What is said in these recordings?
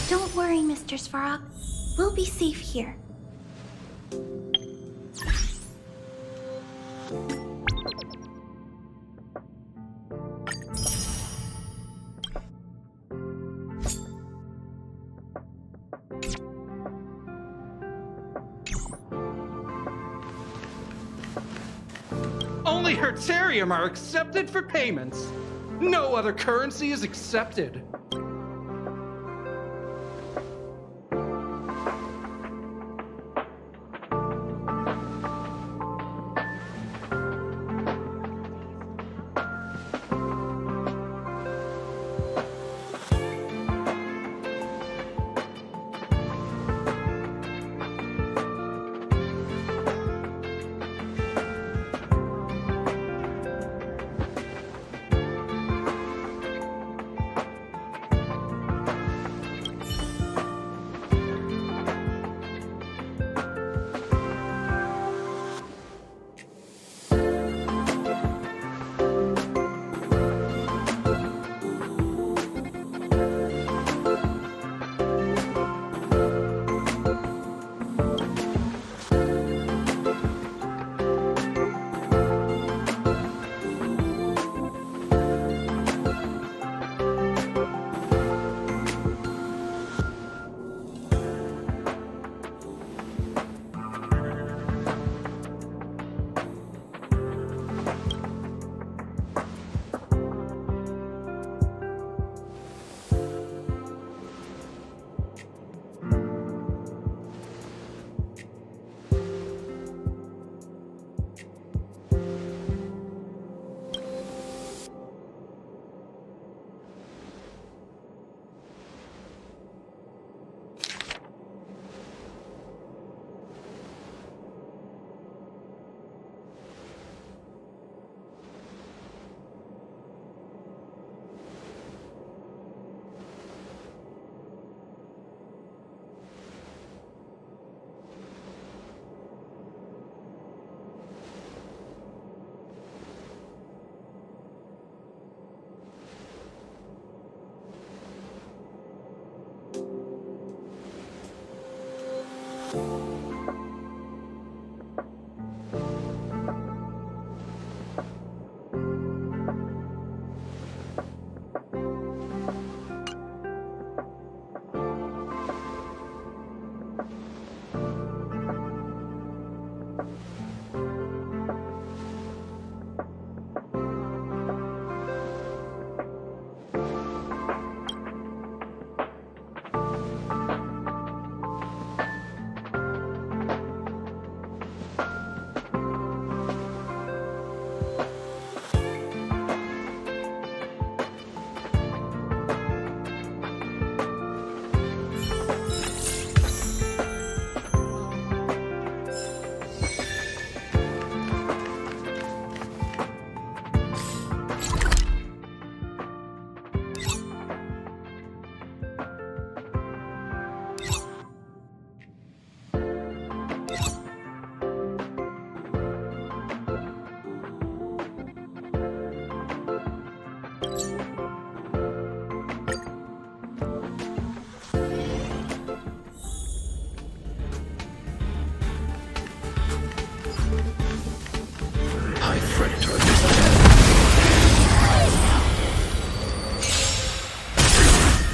Don't worry, Mr. Svarog. We'll be safe here. Only Hertarium are accepted for payments. No other currency is accepted.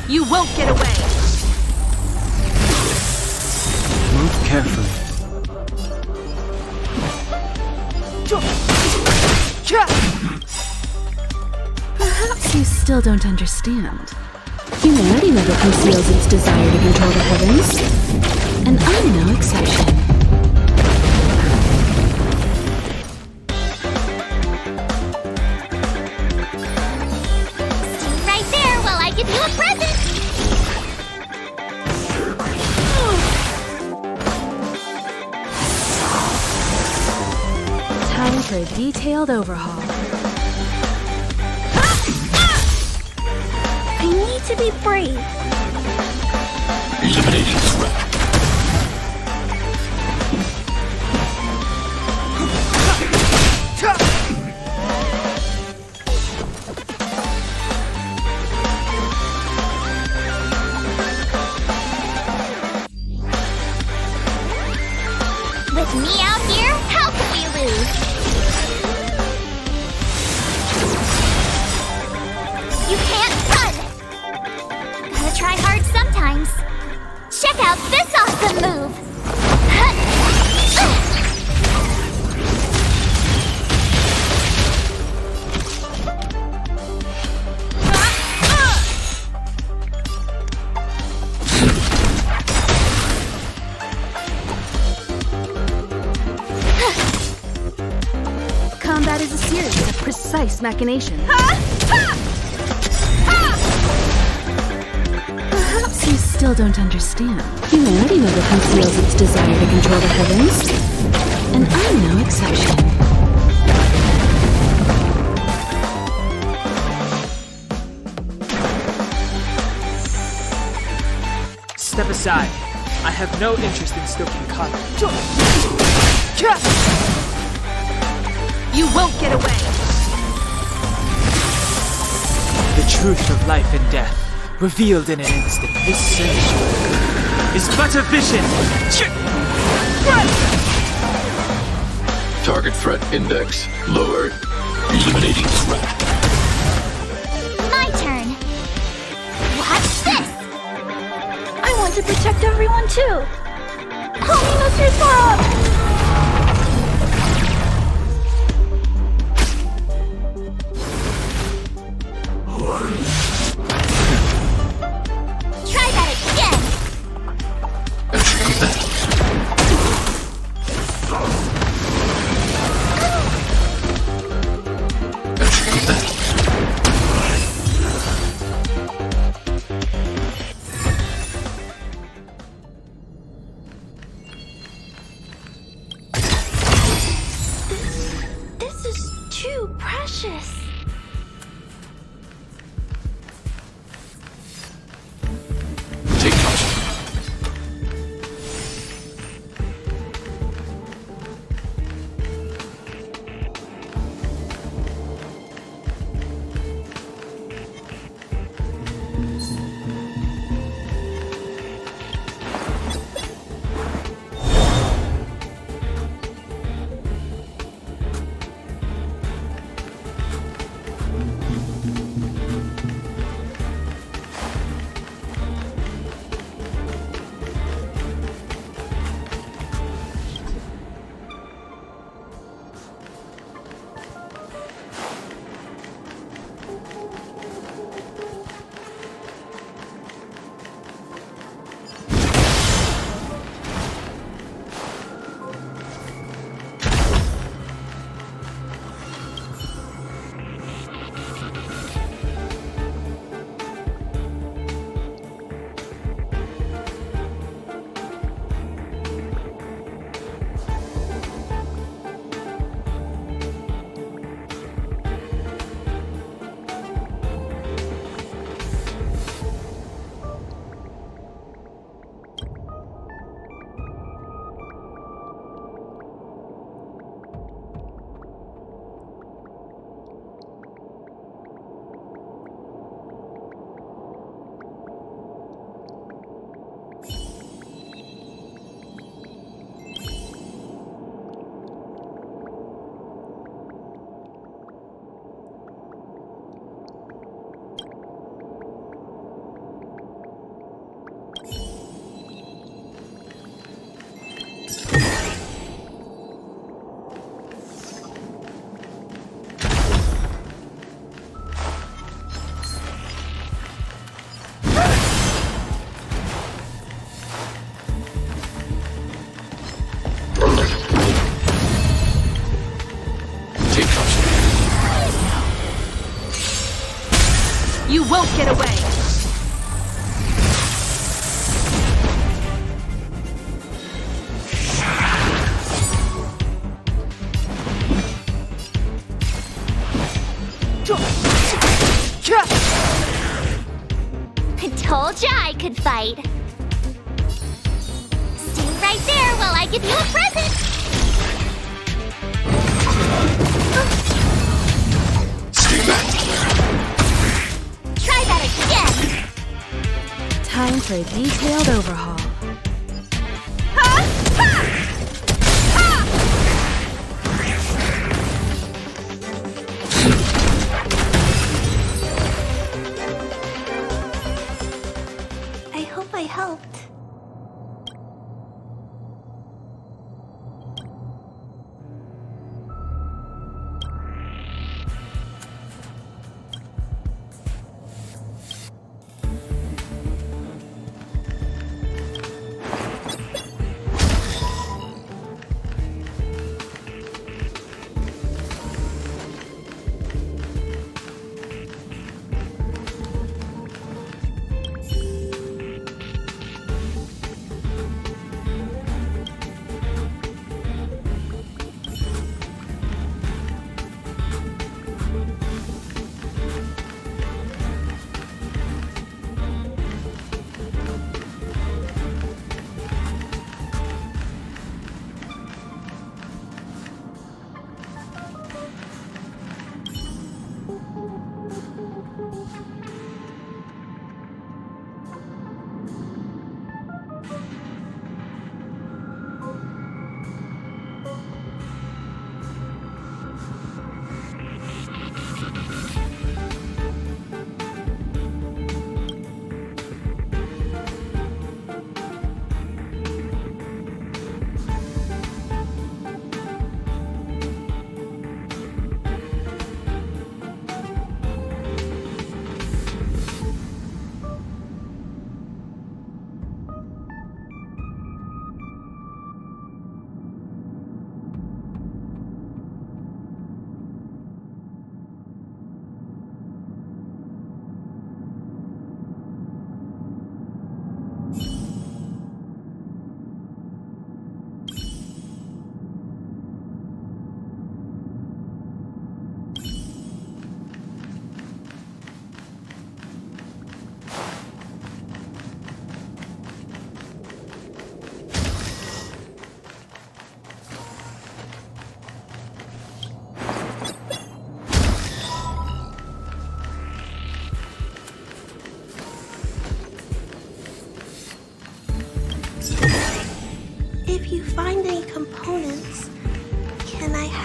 You won't get away! Move carefully. Perhaps you still don't understand. Humanity never conceals its desire to control the heavens. And I'm no exception. Right there while I give you a present! Time for a detailed overhaul. I need to be brave. Eliminating threat. With me out here, how can we lose? You can't run! Gotta try hard sometimes. Check out this awesome move! Combat is a series of precise machinations. Perhaps you still don't understand. Humanity never conceals its desire to control the heavens, and I'm no exception. Step aside. I have no interest in stoking conflict. You won't get away! The truth of life and death, revealed in an instant. This sanctuary is but a vision. Target threat index lowered. Eliminating threat. My turn. Watch this! I want to protect everyone too! Help me, Mr. Frog! Try that again! This is too precious. Take caution. You won't get away! I told ya I could fight. Stay right there while I give you a present. Stay back. Try that again. Time for a detailed overhaul.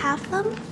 have them?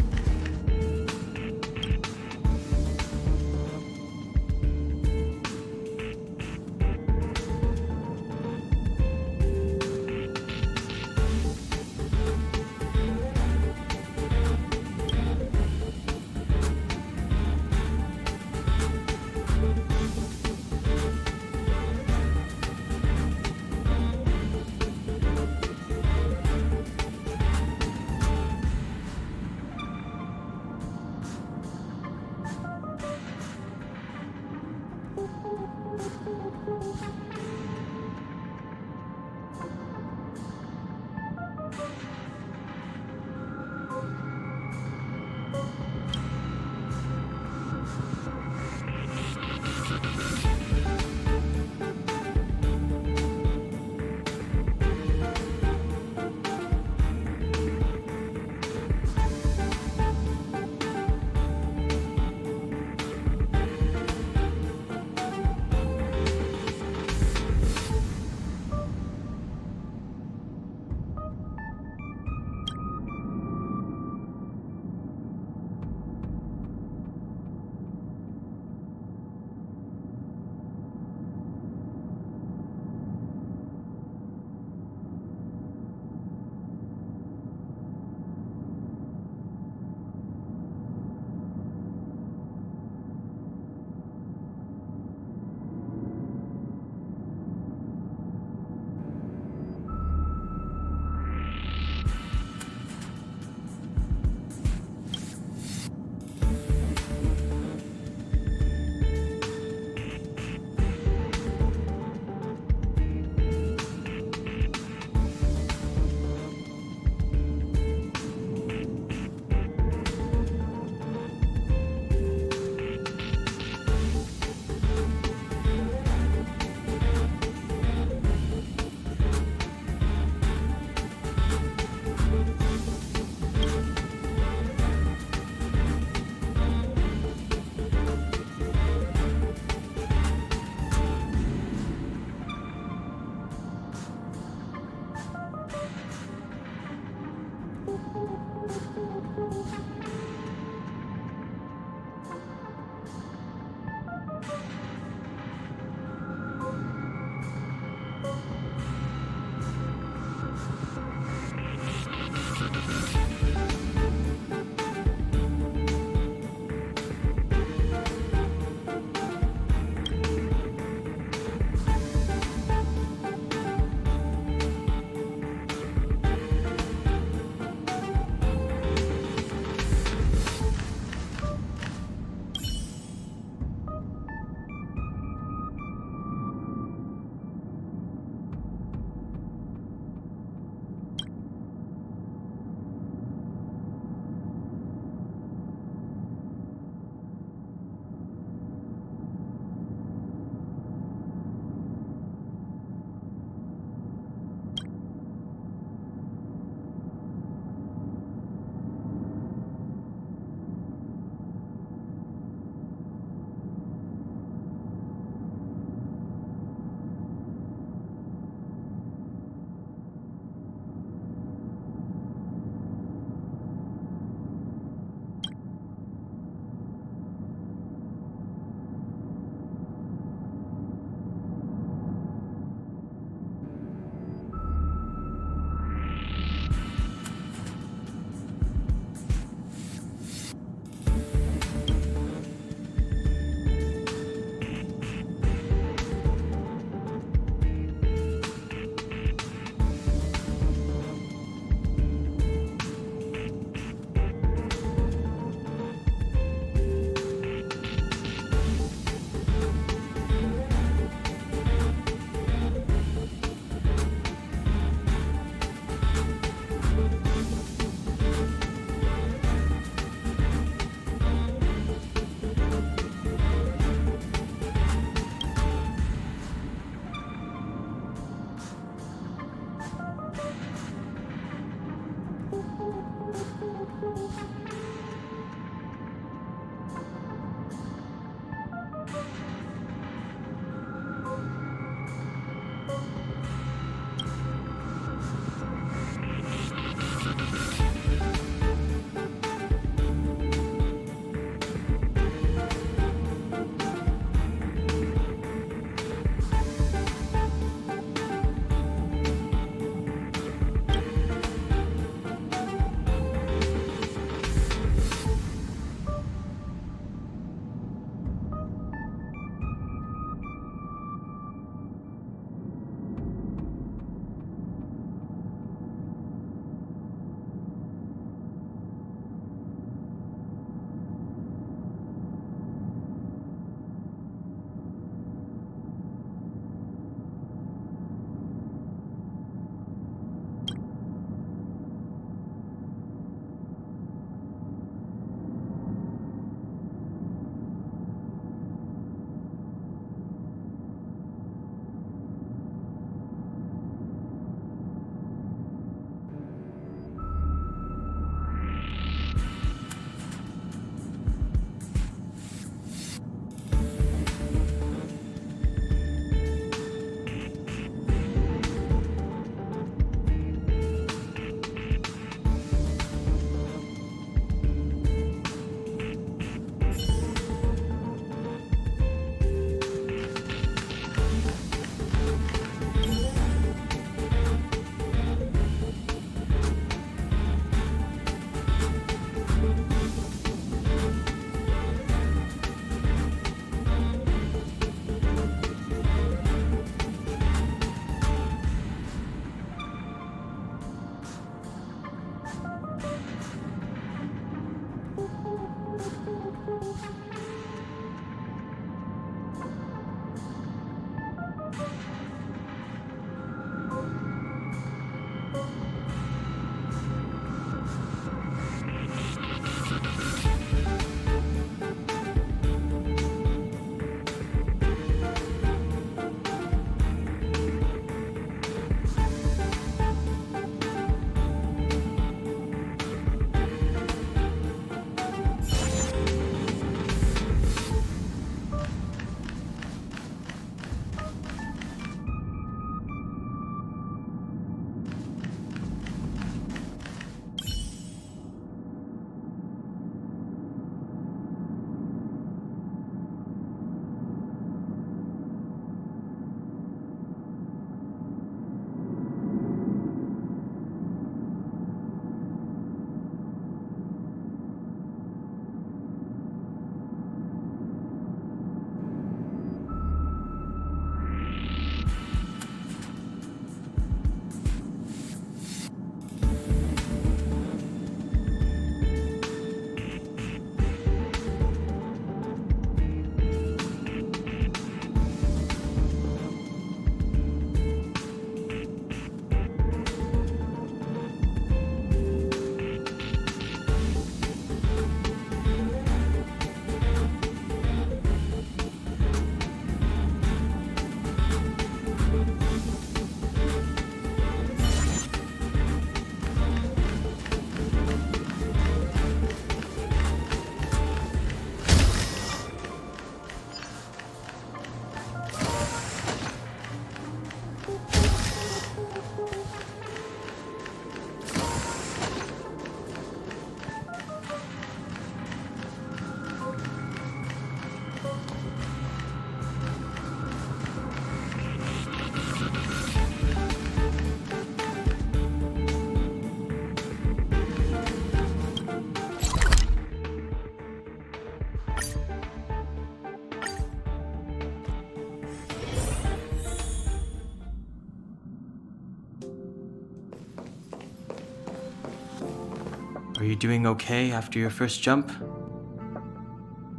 Are you doing okay after your first jump?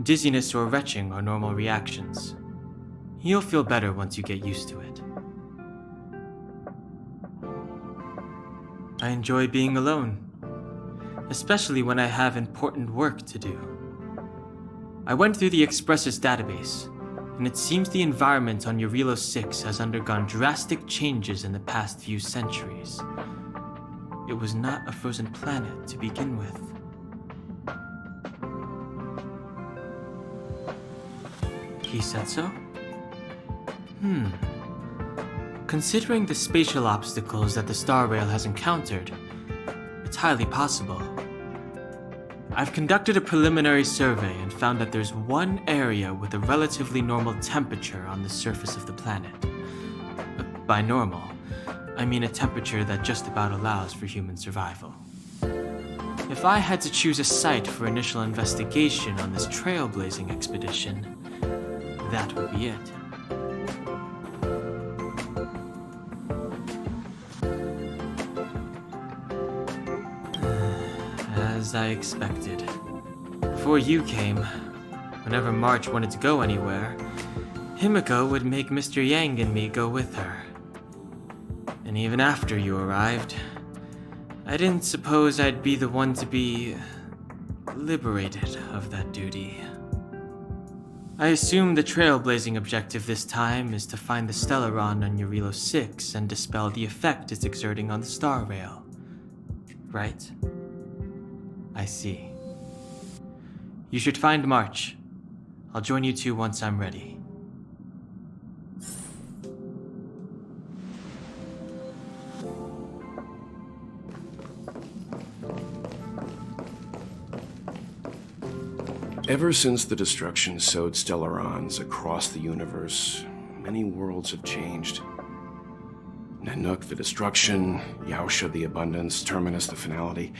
Dizziness or retching are normal reactions. You'll feel better once you get used to it. I enjoy being alone, especially when I have important work to do. I went through the Expressus database, and it seems the environment on Jarillo VI has undergone drastic changes in the past few centuries. It was not a frozen planet to begin with. He said so? Considering the spatial obstacles that the Star Rail has encountered, it's highly possible. I've conducted a preliminary survey and found that there's one area with a relatively normal temperature on the surface of the planet. By normal, I mean a temperature that just about allows for human survival. If I had to choose a site for initial investigation on this trailblazing expedition, that would be it. As I expected. Before you came, whenever March wanted to go anywhere, Himiko would make Mr. Yang and me go with her. And even after you arrived, I didn't suppose I'd be the one to be liberated of that duty. I assume the trailblazing objective this time is to find the Stellaron on Jarillo VI and dispel the effect it's exerting on the Star Rail. Right? I see. You should find March. I'll join you two once I'm ready. Ever since the destruction sowed Stellarons across the universe, many worlds have changed. Nanook, the destruction, Yaosha, the abundance, Terminus, the finality.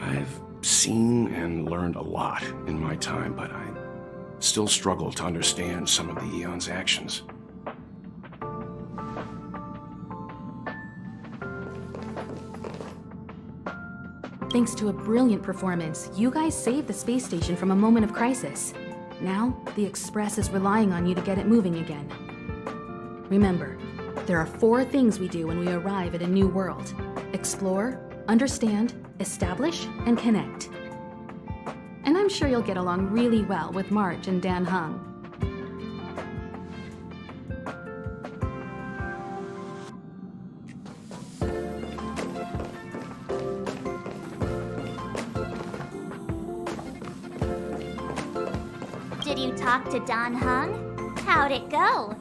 I've seen and learned a lot in my time, but I still struggle to understand some of the Eon's actions. Thanks to a brilliant performance, you guys saved the space station from a moment of crisis. Now, the Express is relying on you to get it moving again. Remember, there are 4 things we do when we arrive at a new world: explore, understand, establish, and connect. And I'm sure you'll get along really well with March and Dan Hung. Did you talk to Don Hung? How'd it go?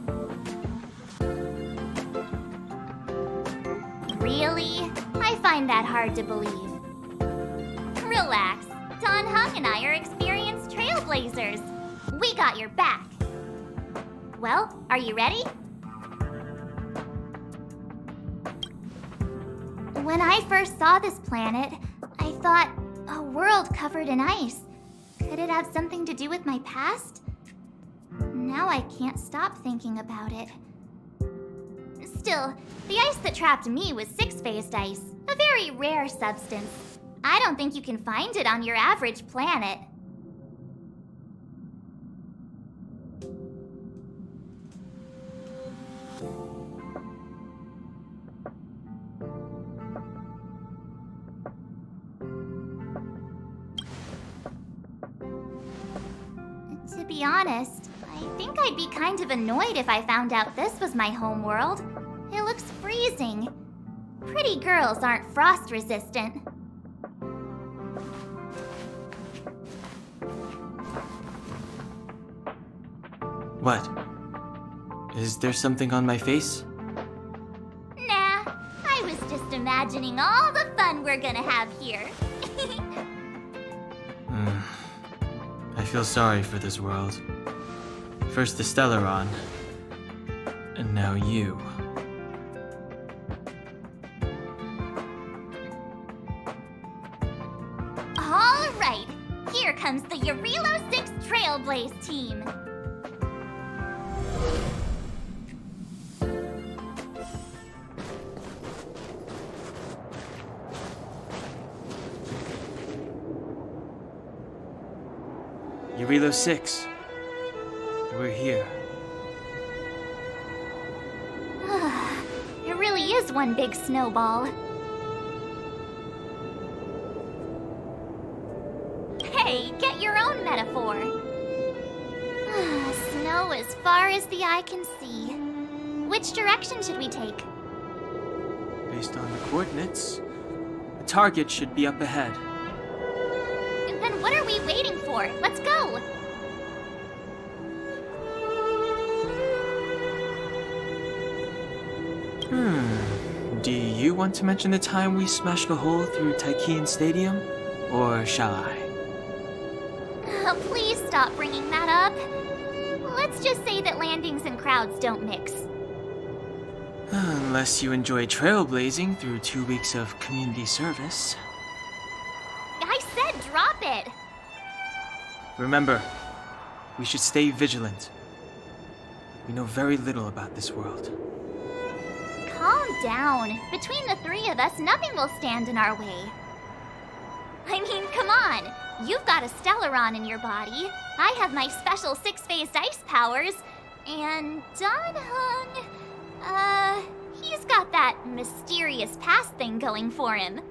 Really? I find that hard to believe. Relax. Don Hung and I are experienced trailblazers. We got your back. Well, are you ready? When I first saw this planet, I thought, a world covered in ice. Could it have something to do with my past? Now I can't stop thinking about it. Still, the ice that trapped me was 6-phased ice, a very rare substance. I don't think you can find it on your average planet. To be honest, I think I'd be kind of annoyed if I found out this was my home world. It looks freezing. Pretty girls aren't frost resistant. What? Is there something on my face? Nah, I was just imagining all the fun we're gonna have here. I feel sorry for this world. First the Stellaron, and now you. All right, here comes the Jarillo VI Trailblaze team. Jarillo VI. We're here. It really is one big snowball. Hey, get your own metaphor. Snow as far as the eye can see. Which direction should we take? Based on the coordinates, the target should be up ahead. Then what are we waiting for? Let's go! Do you want to mention the time we smashed a hole through Taikian Stadium? Or shall I? Please stop bringing that up. Let's just say that landings and crowds don't mix. Unless you enjoy trailblazing through 2 weeks of community service. I said drop it! Remember, we should stay vigilant. We know very little about this world. Calm down. Between the three of us, nothing will stand in our way. I mean, come on. You've got a Stellaron in your body. I have my special six-phased ice powers. And Danhung, he's got that mysterious past thing going for him.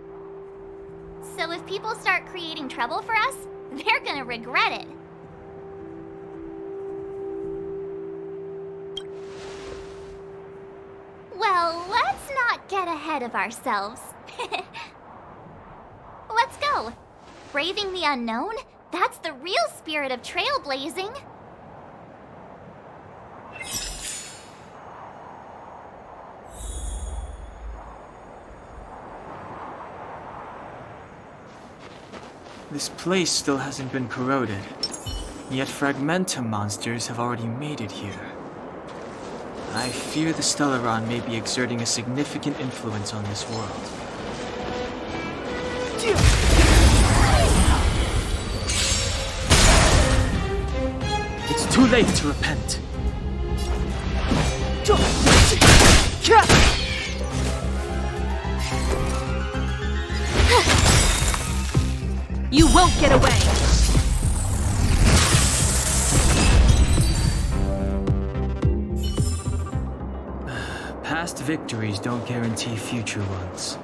So if people start creating trouble for us, they're gonna regret it. Well, let's not get ahead of ourselves. Let's go. Braving the unknown? That's the real spirit of trailblazing. This place still hasn't been corroded, yet Fragmentum monsters have already made it here. I fear the Stellaron may be exerting a significant influence on this world. It's too late to repent. You won't get away! Past victories don't guarantee future ones.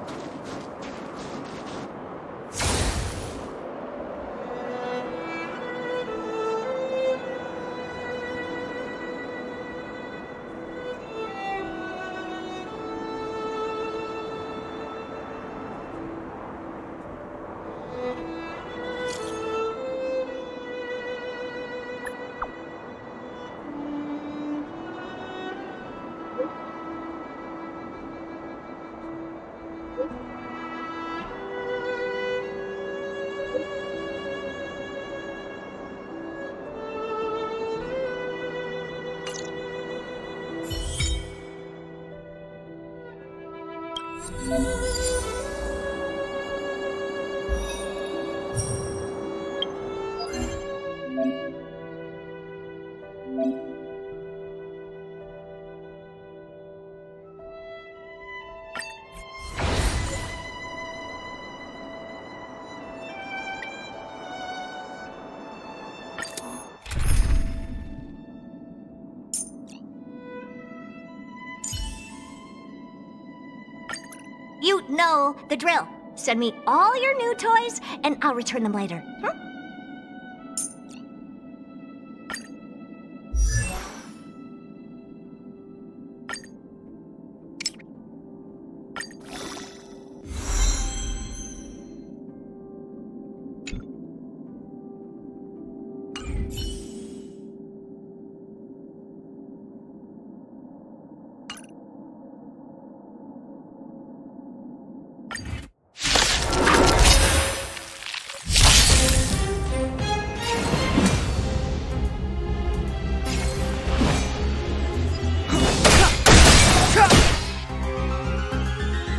You know the drill. Send me all your new toys, and I'll return them later.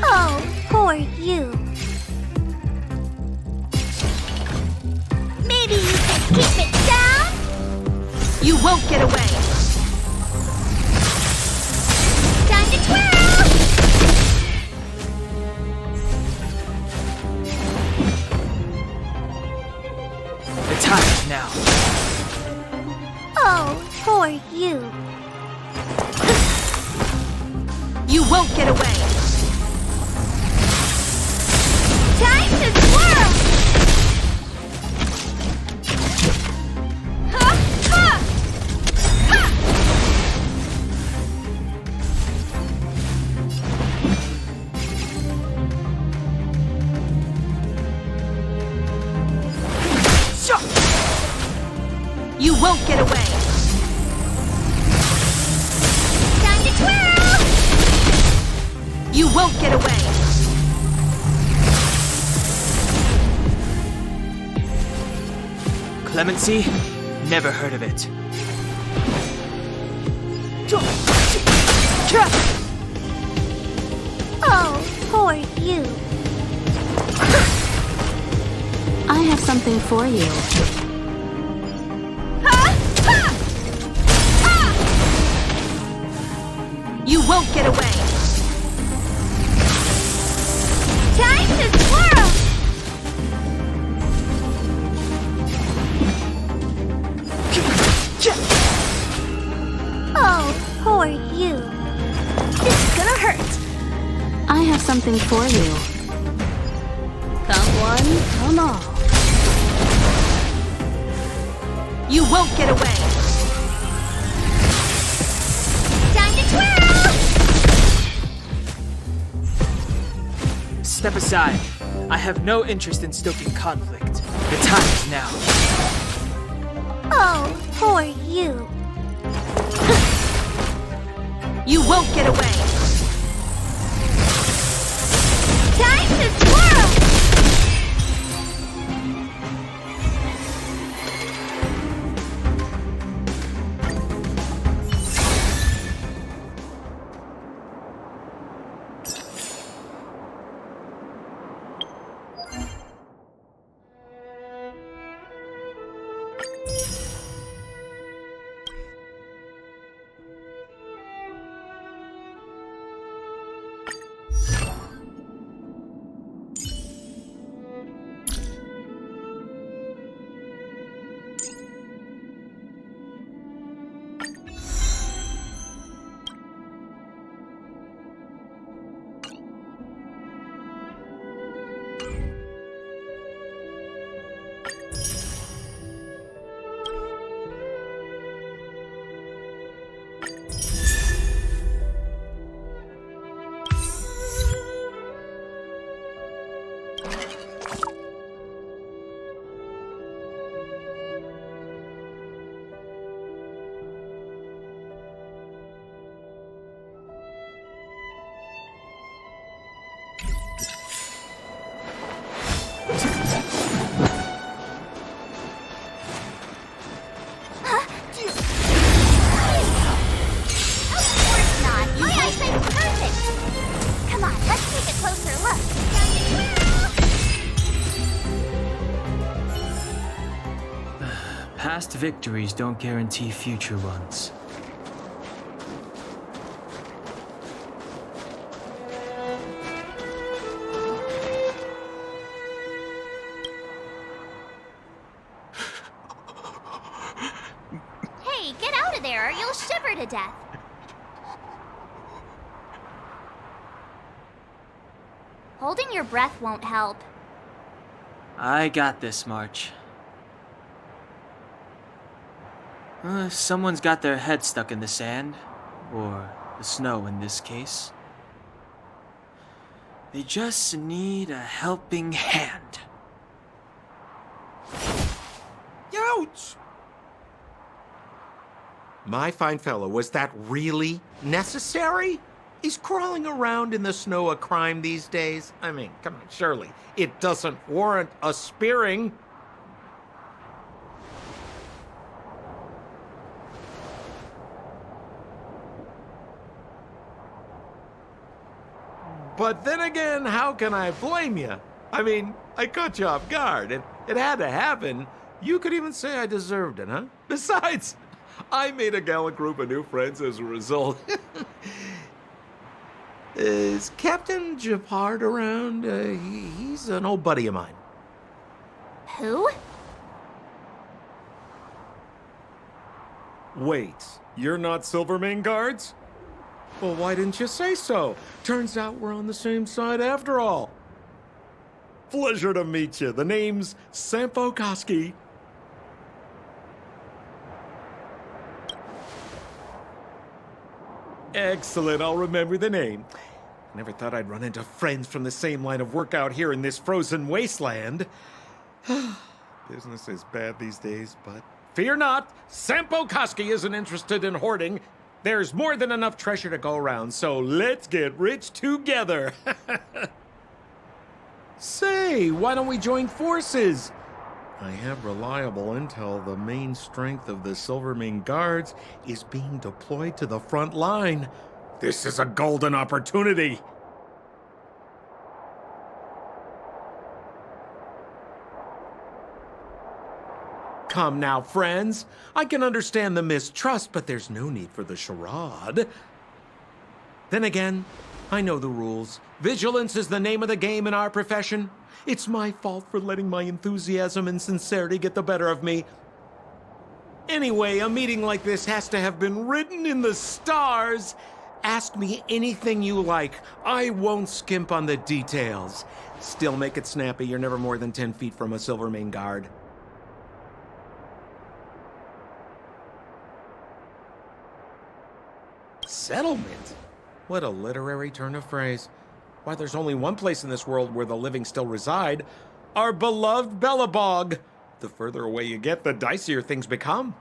Oh, poor you. Maybe you can keep it down? You won't get away! Time to twirl! The time is now. Oh, poor you. You won't get away! Time to swirl! Ha! Ha! Ha! You won't get away! Time to twirl! You won't get away! Clemency? Never heard of it. Oh, poor you. I have something for you. You won't get away! Time to swirl! Oh, poor you. This is gonna hurt. I have something for you. Come one, come all. You won't get away! Time to twirl! Step aside. I have no interest in stoking conflict. The time is now. Oh, poor you. You won't get away! Time to swirl! Past victories don't guarantee future ones. Hey, get out of there or you'll shiver to death. Holding your breath won't help. I got this, March. Someone's got their head stuck in the sand, or the snow in this case. They just need a helping hand. Ouch! My fine fellow, was that really necessary? Is crawling around in the snow a crime these days? I mean, come on, surely it doesn't warrant a spearing. But then again, how can I blame you? I mean, I caught you off guard. It had to happen. You could even say I deserved it, huh? Besides, I made a gallant group of new friends as a result. Is Captain Japard around? He's an old buddy of mine. Who? Wait, you're not Silvermane guards? Well, why didn't you say so? Turns out we're on the same side after all. Pleasure to meet you. The name's Sampo Koski. Excellent, I'll remember the name. Never thought I'd run into friends from the same line of work out here in this frozen wasteland. Business is bad these days, but fear not, Sampo Koski isn't interested in hoarding. There's more than enough treasure to go around, so let's get rich together. Say, why don't we join forces? I have reliable intel the main strength of the Silvermane guards is being deployed to the front line. This is a golden opportunity. Come now, friends. I can understand the mistrust, but there's no need for the charade. Then again, I know the rules. Vigilance is the name of the game in our profession. It's my fault for letting my enthusiasm and sincerity get the better of me. Anyway, a meeting like this has to have been written in the stars. Ask me anything you like. I won't skimp on the details. Still make it snappy. You're never more than 10 feet from a Silvermane guard. Settlement? What a literary turn of phrase. Why, there's only one place in this world where the living still reside. Our beloved Belabog. The further away you get, the dicier things become.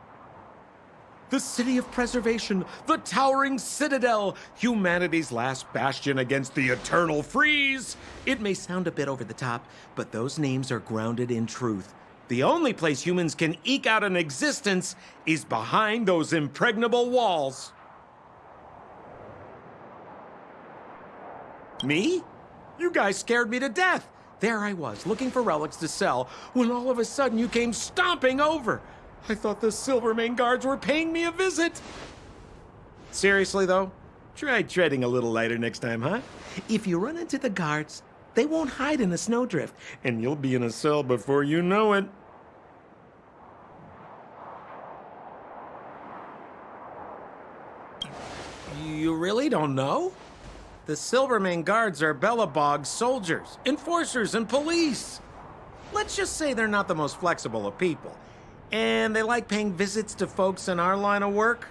The city of preservation, the towering citadel, humanity's last bastion against the eternal freeze. It may sound a bit over the top, but those names are grounded in truth. The only place humans can eke out an existence is behind those impregnable walls. Me? You guys scared me to death. There I was, looking for relics to sell, when all of a sudden you came stomping over. I thought the Silvermane guards were paying me a visit. Seriously, though, try treading a little lighter next time, huh? If you run into the guards, they won't hide in a snowdrift, and you'll be in a cell before you know it. You really don't know? The Silvermane guards are Belabog soldiers, enforcers, and police. Let's just say they're not the most flexible of people. And they like paying visits to folks in our line of work.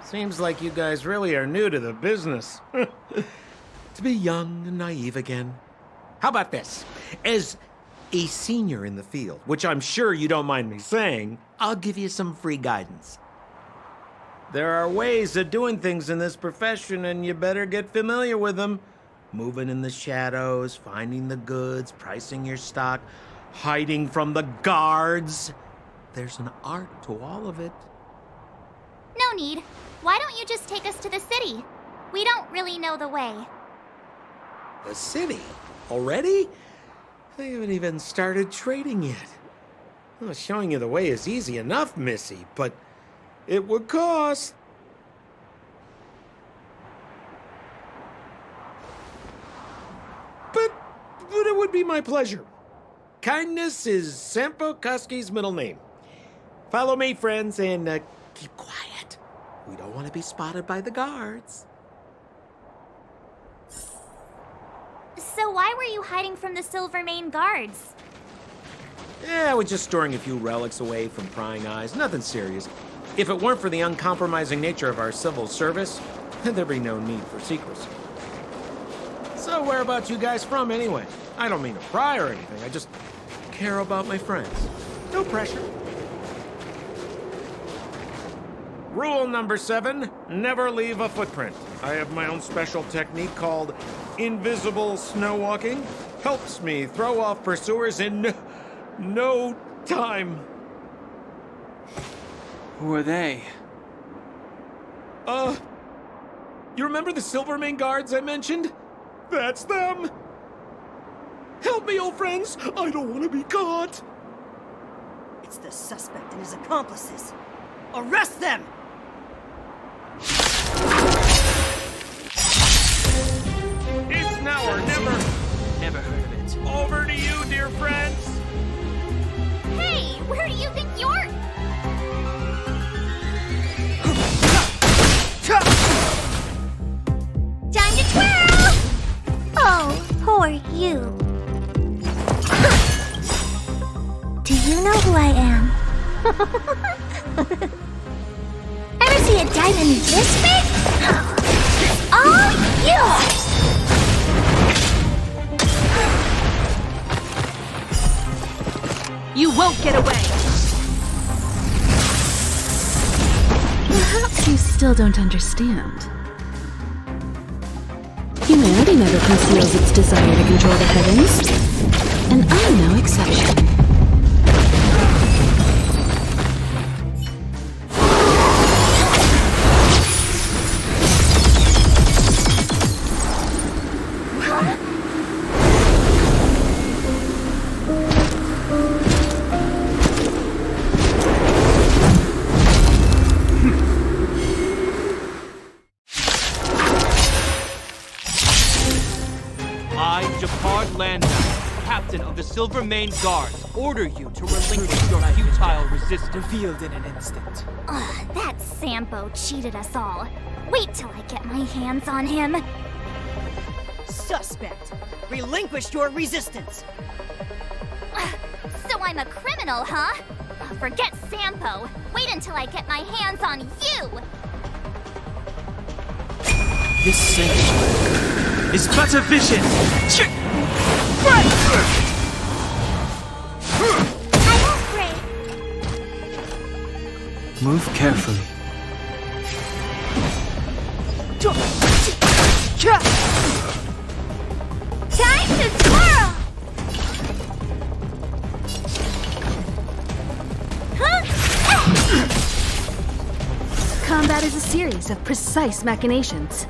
Seems like you guys really are new to the business. To be young and naive again. How about this? As a senior in the field, which I'm sure you don't mind me saying, I'll give you some free guidance. There are ways of doing things in this profession, and you better get familiar with them. Moving in the shadows, finding the goods, pricing your stock, hiding from the guards. There's an art to all of it. No need. Why don't you just take us to the city? We don't really know the way. The city? Already? I haven't even started trading yet. Well, showing you the way is easy enough, Missy, but it would cost. But it would be my pleasure. Kindness is Sampo Koski's middle name. Follow me, friends, and keep quiet. We don't want to be spotted by the guards. So why were you hiding from the Silvermane guards? Yeah, we're just storing a few relics away from prying eyes. Nothing serious. If it weren't for the uncompromising nature of our civil service, there'd be no need for secrecy. So whereabouts you guys from, anyway? I don't mean to pry or anything. I just care about my friends. No pressure. Rule number 7, never leave a footprint. I have my own special technique called invisible snow walking. Helps me throw off pursuers in no time. Who are they? You remember the Silvermane guards I mentioned? That's them! Help me, old friends! I don't want to be caught! It's the suspect and his accomplices. Arrest them! It's now or never! Never heard of it. Over to you, dear friends! are you? Do you know who I am? Ever see a diamond this big? It's all yours! You won't get away! Perhaps you still don't understand. Humanity never conceals its desire to control the heavens, and I'm no exception. Silver Main Guards order you to relinquish your futile resistance. Revealed in an instant. Ugh, that Sampo cheated us all. Wait till I get my hands on him. Suspect, relinquish your resistance. So I'm a criminal, huh? Forget Sampo. Wait until I get my hands on you. This sanctuary is but a vision. I won't break. Move carefully. Time to twirl! Combat is a series of precise machinations.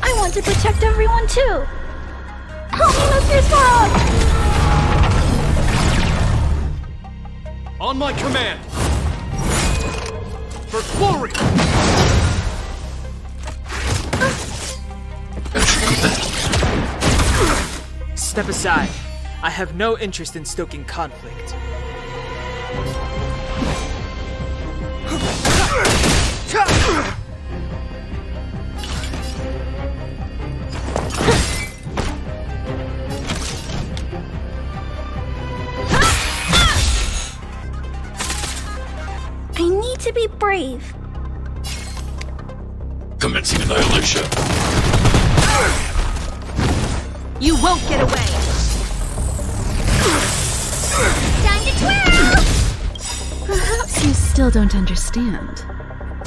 I want to protect everyone too! Help me, Mr. Swirl! On my command! For glory! Step aside. I have no interest in stoking conflict. I need to be brave. Commencing annihilation. You won't get away! Time to twirl! Perhaps you still don't understand.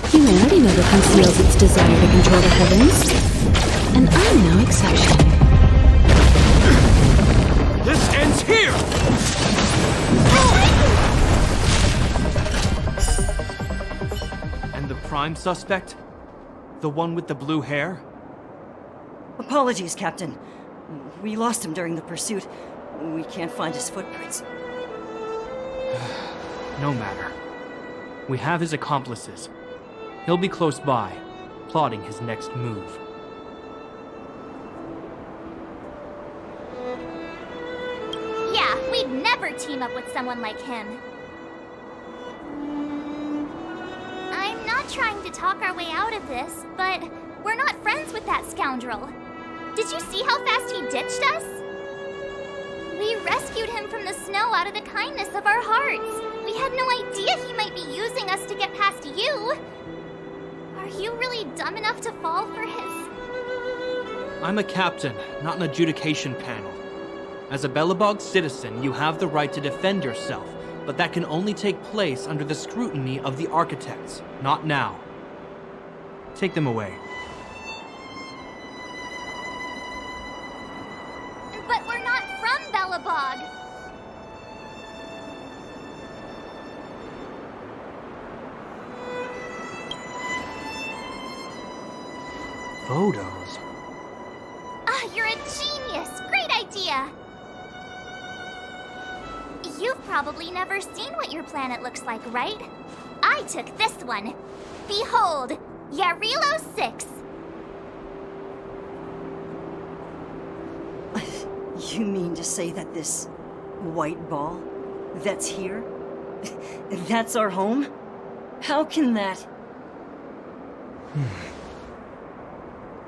Humanity never conceals its desire to control the heavens, and I'm no exception. This ends here! And the prime suspect? The one with the blue hair? Apologies, Captain. We lost him during the pursuit. We can't find his footprints. No matter. We have his accomplices. He'll be close by, plotting his next move. Yeah, we'd never team up with someone like him. I'm not trying to talk our way out of this, but we're not friends with that scoundrel. Did you see how fast he ditched us? We rescued him from the snow out of the kindness of our hearts. We had no idea he might be using us to get past you. Are you really dumb enough to fall for his... I'm a captain, not an adjudication panel. As a Belabog citizen, you have the right to defend yourself, but that can only take place under the scrutiny of the architects, not now. Take them away. But we're not from Belabog. Photos? Ah, you're a genius! Great idea! You've probably never seen what your planet looks like, right? I took this one. Behold, Jarillo VI. You mean to say that this white ball that's here That's our home? How can that...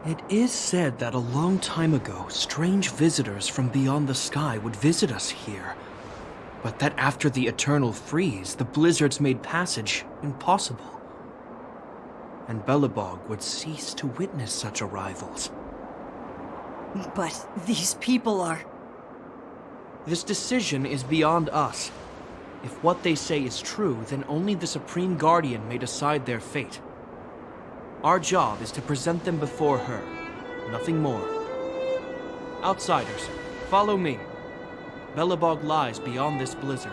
It is said that a long time ago, strange visitors from beyond the sky would visit us here. But that after the eternal freeze, the blizzards made passage impossible. And Belabog would cease to witness such arrivals. But these people are... This decision is beyond us. If what they say is true, then only the Supreme Guardian may decide their fate. Our job is to present them before her, nothing more. Outsiders, follow me. Belabog lies beyond this blizzard.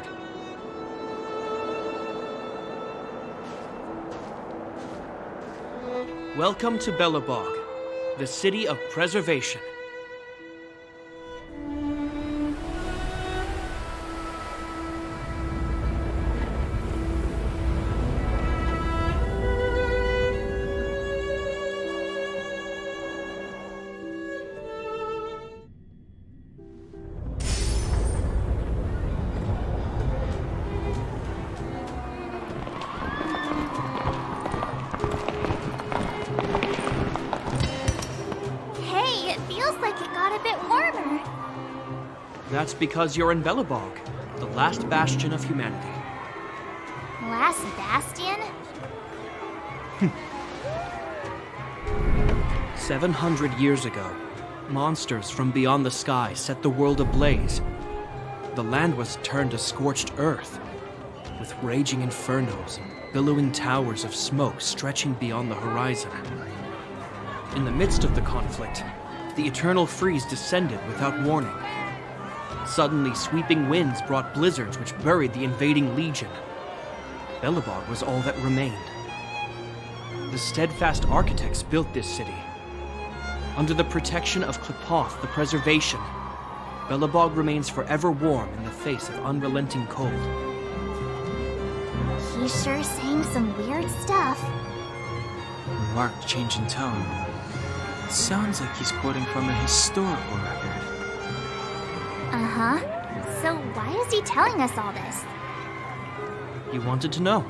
Welcome to Belabog, the city of preservation. That's because you're in Belabog, the last bastion of humanity. Last bastion? 700 years ago, monsters from beyond the sky set the world ablaze. The land was turned to scorched earth, with raging infernos and billowing towers of smoke stretching beyond the horizon. In the midst of the conflict, the eternal freeze descended without warning. Suddenly, sweeping winds brought blizzards which buried the invading legion. Belabog was all that remained. The steadfast architects built this city. Under the protection of Qlipoth, the preservation, Belabog remains forever warm in the face of unrelenting cold. He's sure saying some weird stuff. Marked change in tone. It sounds like he's quoting from a historical record. Uh-huh. So why is he telling us all this? He wanted to know.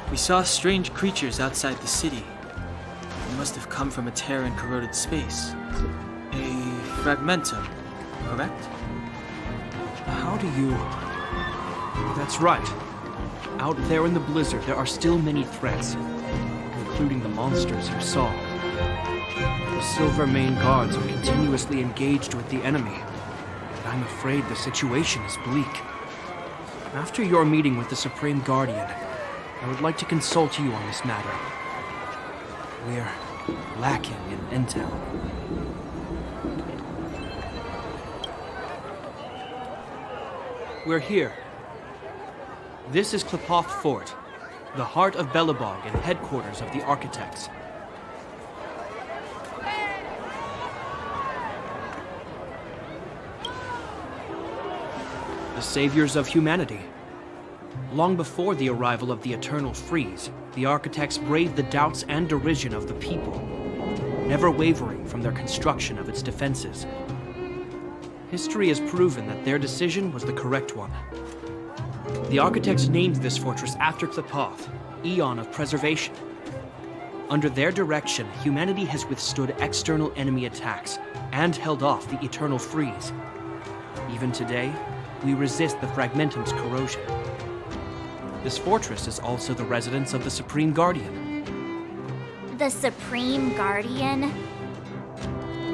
We saw strange creatures outside the city. They must have come from a tear in corroded space. A fragmentum, correct? How do you... That's right. Out there in the blizzard, there are still many threats, including the monsters you saw. The Silvermane guards are continuously engaged with the enemy, and I'm afraid the situation is bleak. After your meeting with the Supreme Guardian, I would like to consult you on this matter. We're lacking in intel. We're here. This is Qlipoth Fort, the heart of Belabog and headquarters of the architects. The saviors of humanity. Long before the arrival of the Eternal Freeze, the architects braved the doubts and derision of the people, never wavering from their construction of its defenses. History has proven that their decision was the correct one. The architects named this fortress after Qlipoth, Eon of Preservation. Under their direction, humanity has withstood external enemy attacks and held off the Eternal Freeze. Even today, we resist the Fragmentum's corrosion. This fortress is also the residence of the Supreme Guardian. The Supreme Guardian?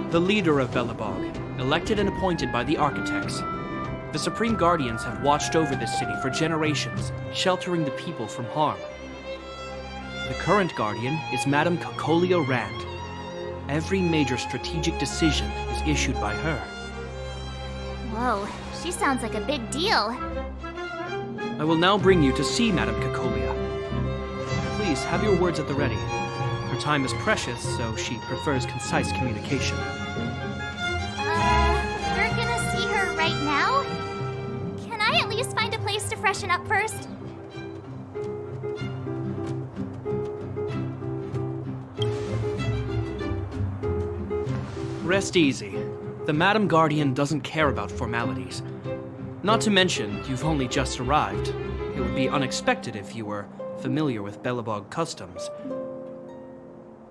The leader of Belabog, elected and appointed by the architects. The Supreme Guardians have watched over this city for generations, sheltering the people from harm. The current Guardian is Madame Cocolia Rand. Every major strategic decision is issued by her. Whoa, she sounds like a big deal. I will now bring you to see Madame Cocolia. Please have your words at the ready. Her time is precious, so she prefers concise communication. We're gonna see her right now? Can I at least find a place to freshen up first? Rest easy. The Madam Guardian doesn't care about formalities. Not to mention, you've only just arrived. It would be unexpected if you were familiar with Belabog customs.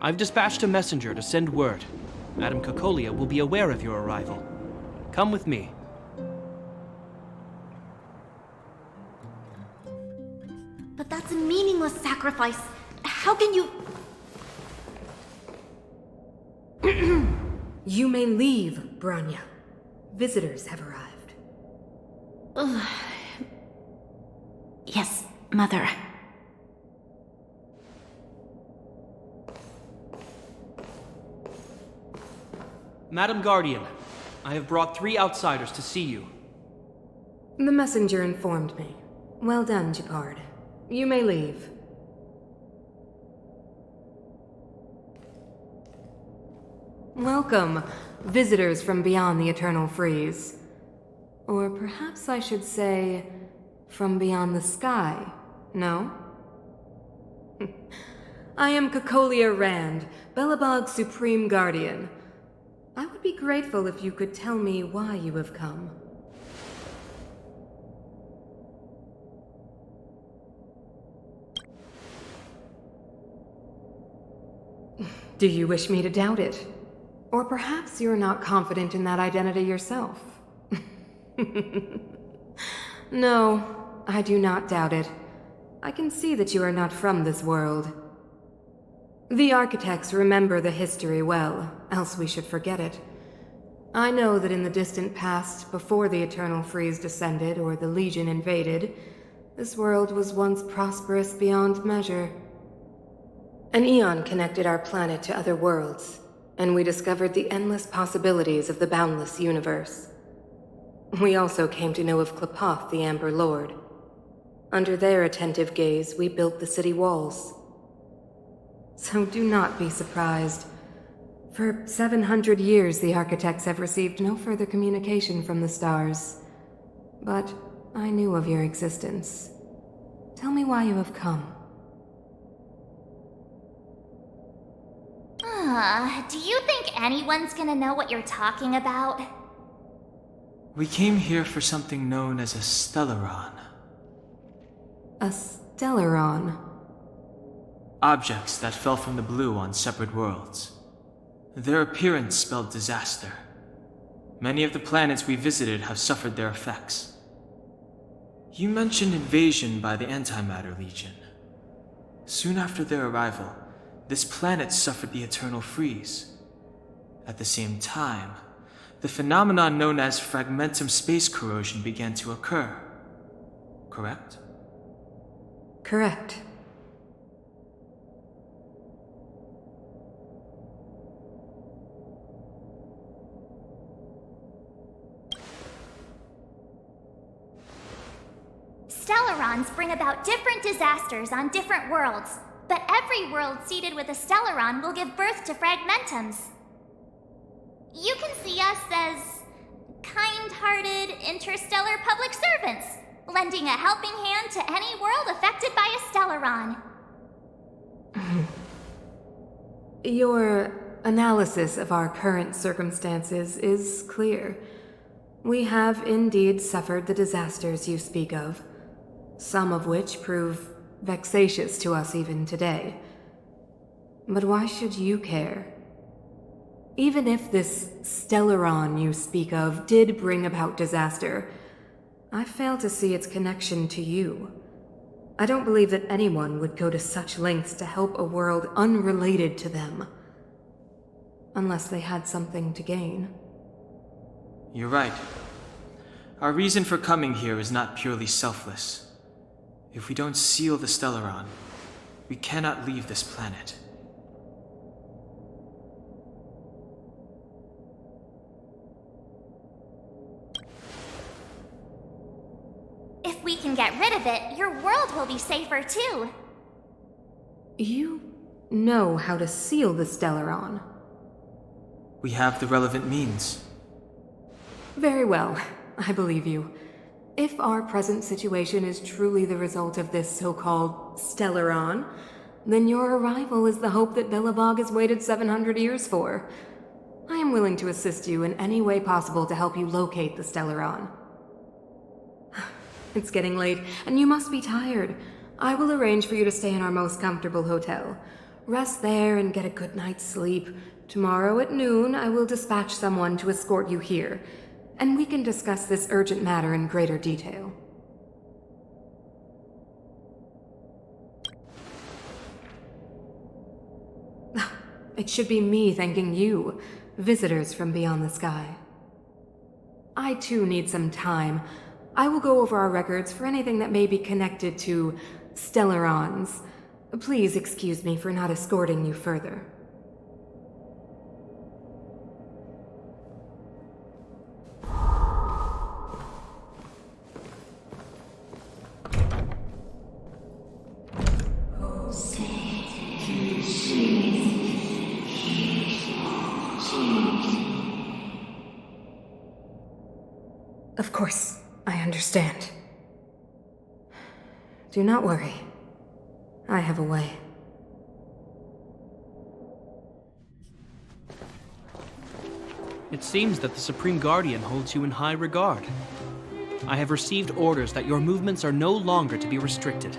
I've dispatched a messenger to send word. Madame Cocolia will be aware of your arrival. Come with me. But that's a meaningless sacrifice. How can you... You may leave, Branya. Visitors have arrived. Yes, Mother. Madam Guardian, I have brought 3 outsiders to see you. The messenger informed me. Well done, Gepard. You may leave. Welcome, visitors from beyond the Eternal Freeze. Or perhaps I should say, from beyond the sky, no? I am Cocolia Rand, Belabog's Supreme Guardian. I would be grateful if you could tell me why you have come. Do you wish me to doubt it? Or perhaps you're not confident in that identity yourself? No, I do not doubt it. I can see that you are not from this world. The architects remember the history well, else we should forget it. I know that in the distant past, before the Eternal Freeze descended or the Legion invaded, this world was once prosperous beyond measure. An eon connected our planet to other worlds, and we discovered the endless possibilities of the boundless universe. We also came to know of Klapoth, the Amber Lord. Under their attentive gaze, we built the city walls. So do not be surprised. For 700 years, the architects have received no further communication from the stars. But I knew of your existence. Tell me why you have come. Do you think anyone's gonna know what you're talking about? We came here for something known as a Stellaron. A Stellaron? Objects that fell from the blue on separate worlds. Their appearance spelled disaster. Many of the planets we visited have suffered their effects. You mentioned invasion by the Antimatter Legion. Soon after their arrival, this planet suffered the Eternal Freeze. At the same time, the phenomenon known as fragmentum space corrosion began to occur. Correct? Correct. Stellarons bring about different disasters on different worlds, but every world seeded with a Stellaron will give birth to fragmentums. You can see us as kind-hearted interstellar public servants, lending a helping hand to any world affected by a Stellaron. Your analysis of our current circumstances is clear. We have indeed suffered the disasters you speak of, some of which prove vexatious to us even today. But why should you care? Even if this Stellaron you speak of did bring about disaster, I fail to see its connection to you. I don't believe that anyone would go to such lengths to help a world unrelated to them. Unless they had something to gain. You're right. Our reason for coming here is not purely selfless. If we don't seal the Stellaron, we cannot leave this planet. If we can get rid of it, your world will be safer too. You know how to seal the Stellaron. We have the relevant means. Very well, I believe you. If our present situation is truly the result of this so-called Stellaron, then your arrival is the hope that Belabog has waited 700 years for. I am willing to assist you in any way possible to help you locate the Stellaron. It's getting late, and you must be tired. I will arrange for you to stay in our most comfortable hotel. Rest there and get a good night's sleep. Tomorrow at noon, I will dispatch someone to escort you here, and we can discuss this urgent matter in greater detail. It should be me thanking you, visitors from beyond the sky. I too need some time. I will go over our records for anything that may be connected to Stellarons. Please excuse me for not escorting you further. Of course, I understand. Do not worry. I have a way. It seems that the Supreme Guardian holds you in high regard. I have received orders that your movements are no longer to be restricted.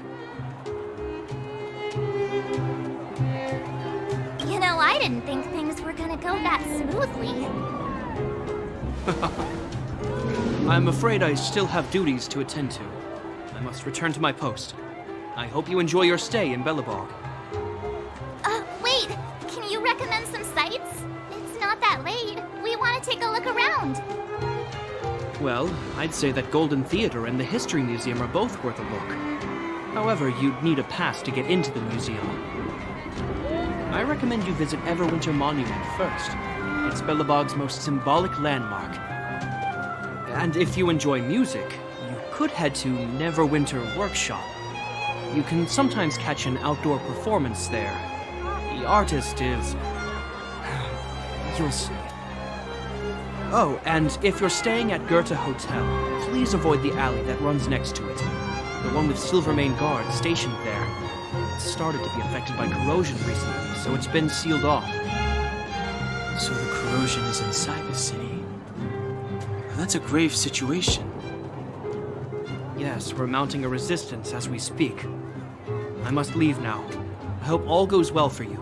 You know, I didn't think things were gonna go that smoothly. I'm afraid I still have duties to attend to. I must return to my post. I hope you enjoy your stay in Belabog. Wait! Can you recommend some sites? It's not that late. We want to take a look around. Well, I'd say that Golden Theater and the History Museum are both worth a look. However, you'd need a pass to get into the museum. I recommend you visit Everwinter Monument first. It's Belabog's most symbolic landmark. And if you enjoy music, you could head to Neverwinter Workshop. You can sometimes catch an outdoor performance there. The artist is... you'll see. Oh, and if you're staying at Herta Hotel, please avoid the alley that runs next to it. The one with Silvermane guards stationed there. It started to be affected by corrosion recently, so it's been sealed off. So the corrosion is inside the city. That's a grave situation. Yes, we're mounting a resistance as we speak. I must leave now. I hope all goes well for you.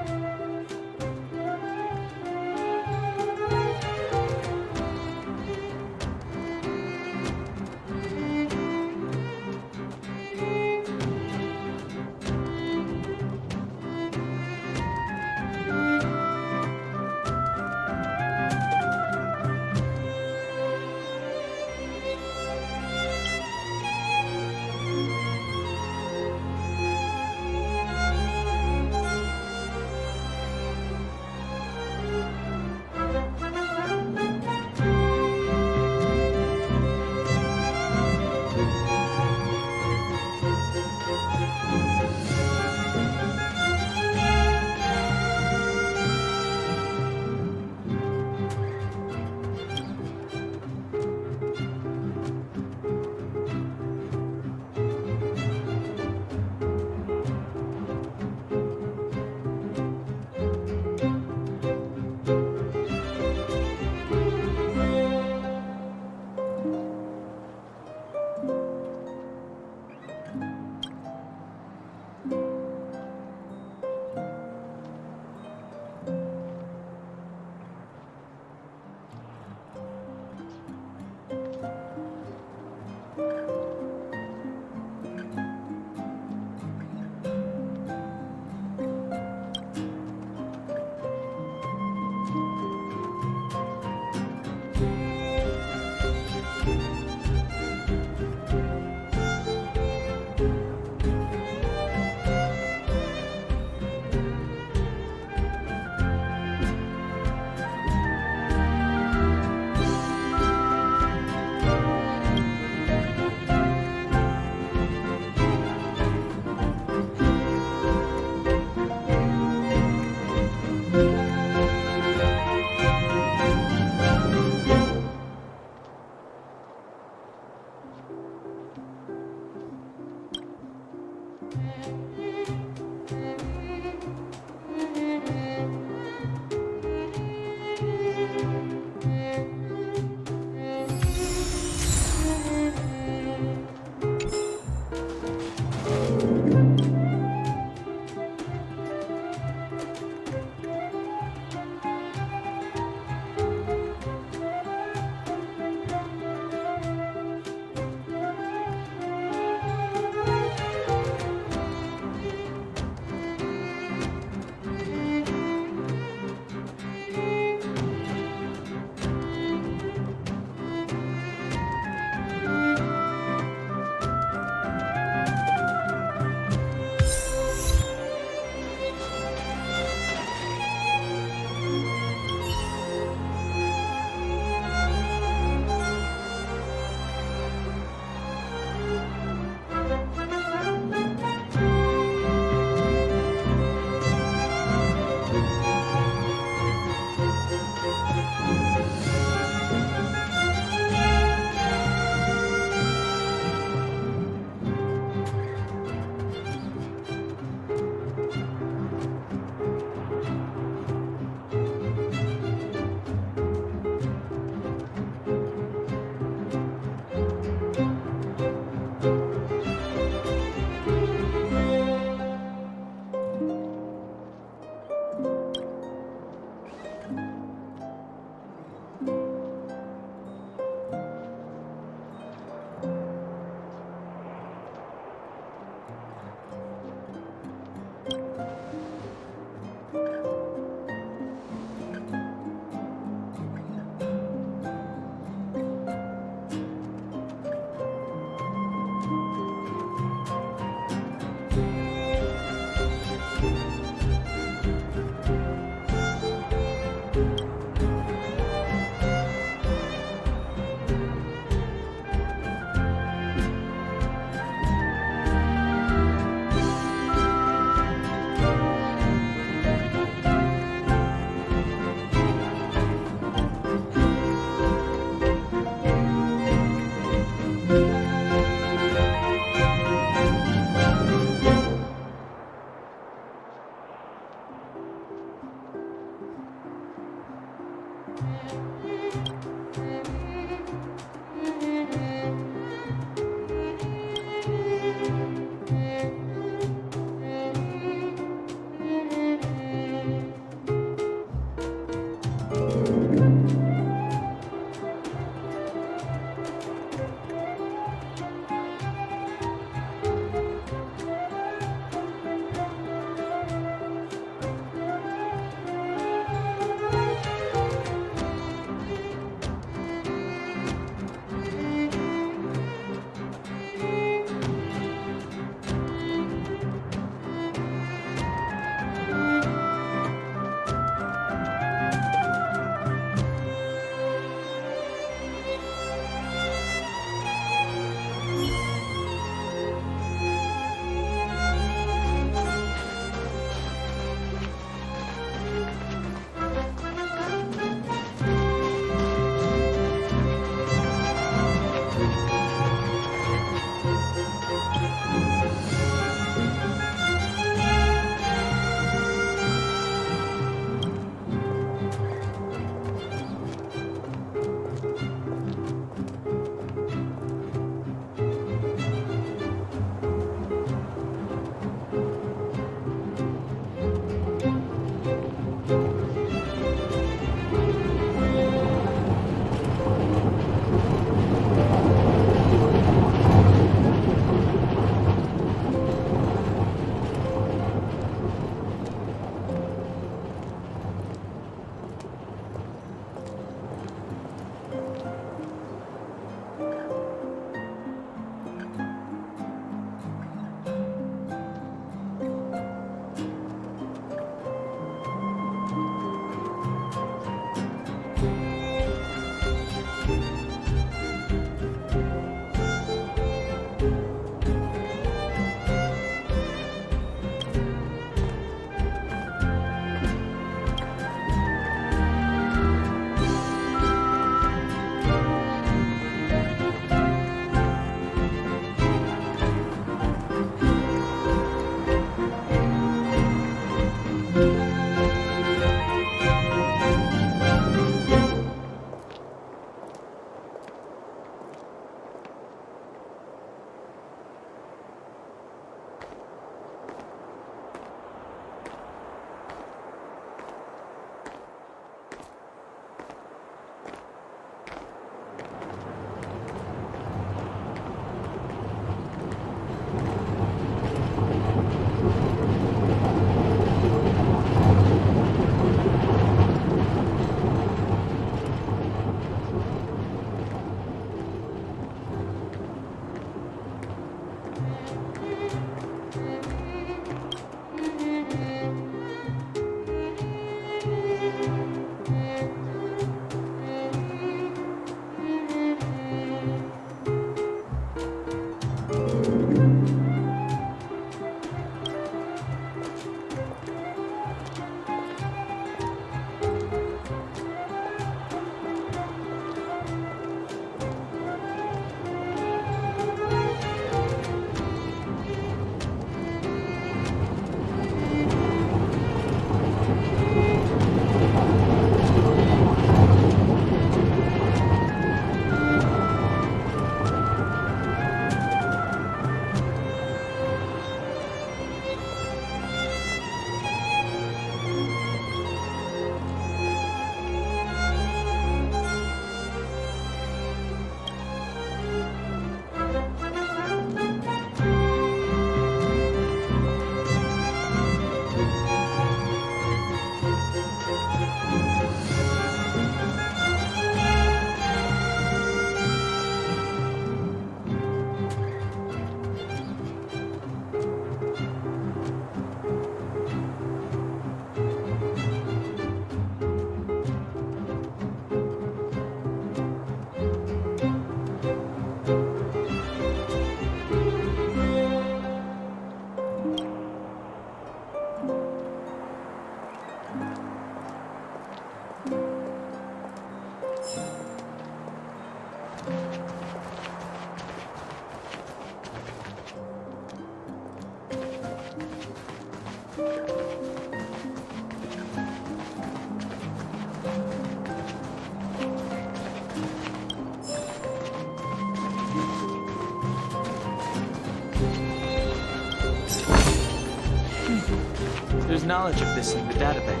There's knowledge of this in the databank.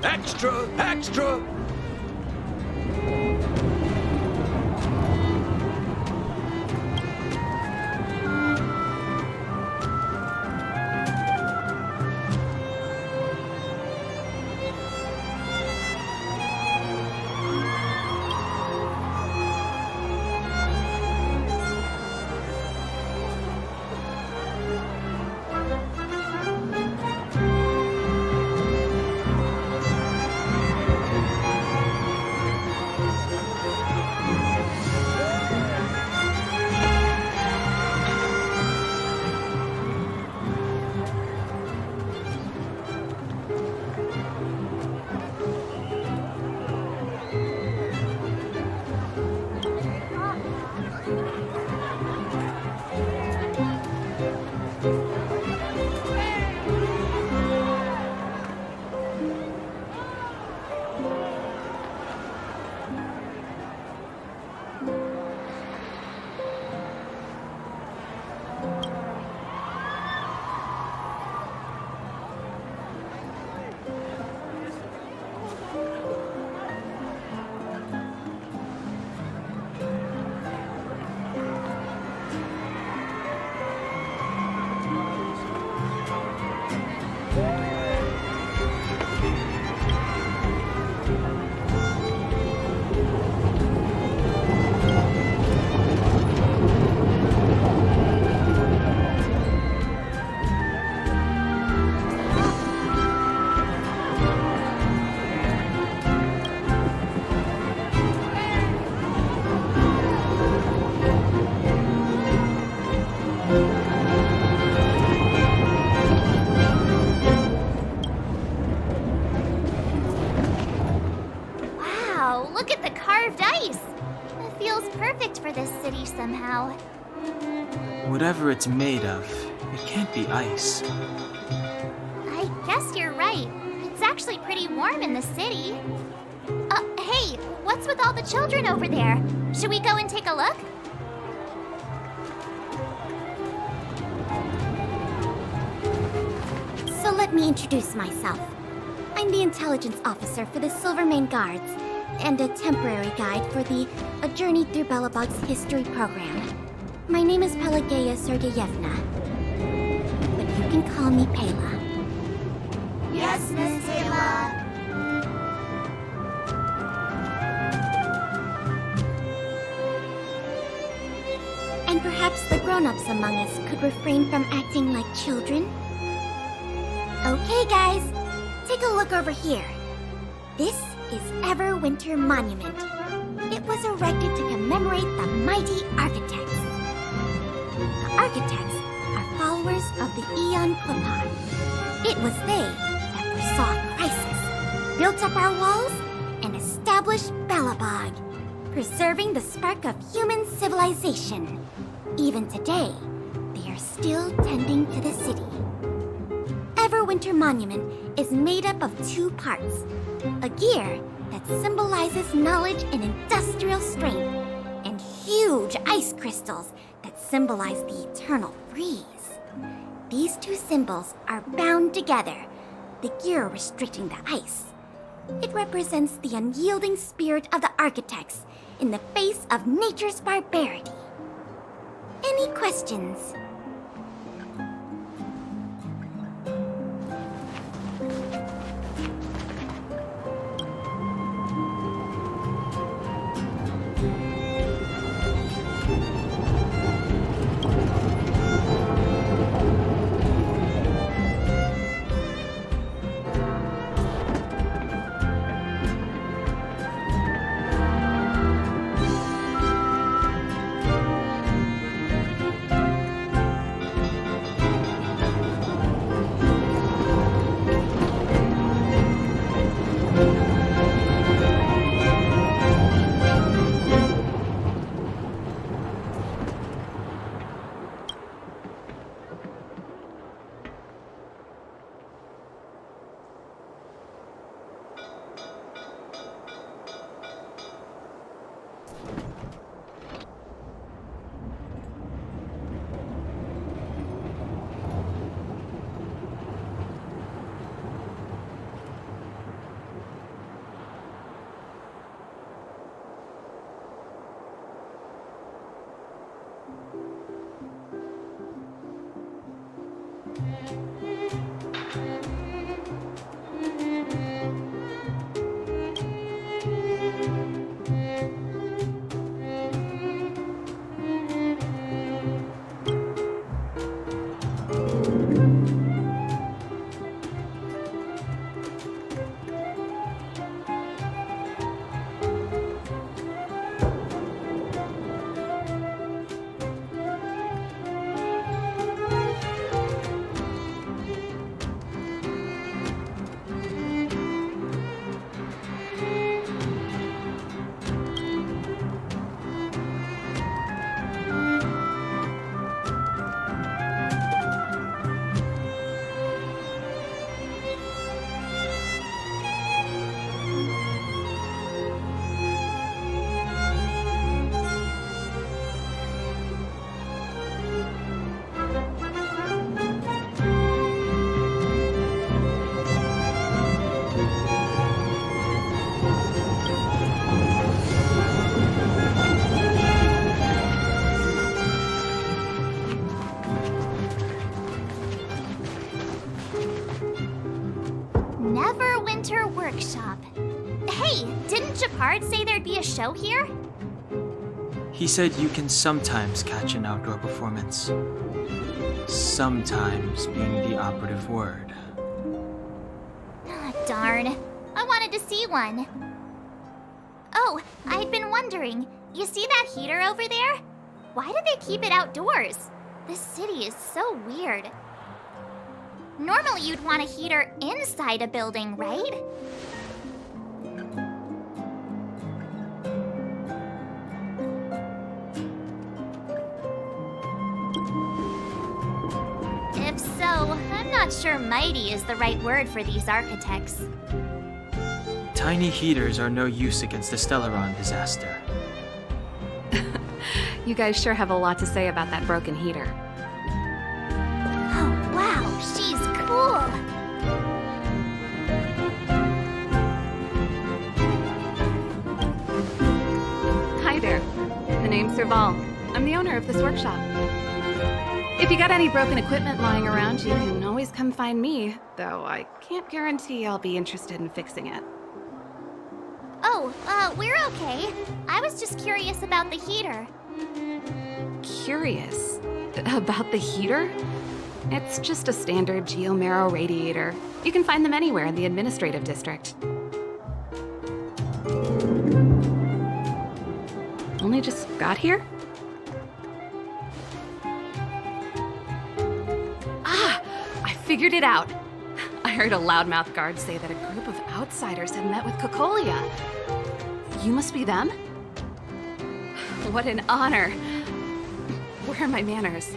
Extra! Extra! Look at the carved ice! It feels perfect for this city somehow. Whatever it's made of, it can't be ice. I guess you're right. It's actually pretty warm in the city. Hey, what's with all the children over there? Should we go and take a look? So let me introduce myself. I'm the intelligence officer for the Silvermane Guards, and a temporary guide for the A Journey Through Belabog's history program. My name is Pelageya Sergeyevna, but you can call me Pela. Yes, Miss Taylor. And perhaps the grown-ups among us could refrain from acting like children? Okay, guys, take a look over here. This is Everwinter Monument. It was erected to commemorate the mighty architects. The architects are followers of the Aeon Klopon. It was they that foresaw crisis, built up our walls, and established Belabog, preserving the spark of human civilization. Even today, they are still tending to the city. Everwinter Monument is made up of two parts. A gear that symbolizes knowledge and industrial strength, and huge ice crystals that symbolize the eternal freeze. These two symbols are bound together, the gear restricting the ice. It represents the unyielding spirit of the architects in the face of nature's barbarity. Any questions? Everwinter Workshop. Hey, didn't Japard say there'd be a show here? He said you can sometimes catch an outdoor performance. Sometimes being the operative word. Ah, darn. I wanted to see one. Oh, I'd been wondering. You see that heater over there? Why do they keep it outdoors? This city is so weird. Normally you'd want a heater inside a building, right? If so, I'm not sure mighty is the right word for these architects. Tiny heaters are no use against the Stellaron disaster. You guys sure have a lot to say about that broken heater. Oh, wow, she's cool. Hi there. The name's Serval. I'm the owner of this workshop. If you got any broken equipment lying around, you can always come find me, though I can't guarantee I'll be interested in fixing it. Oh, we're okay. I was just curious about the heater. Curious? About the heater? It's just a standard geomarrow radiator. You can find them anywhere in the administrative district. Only just got here? Ah! I figured it out! I heard a loudmouth guard say that a group of outsiders had met with Cocolia. You must be them? What an honor! Where are my manners?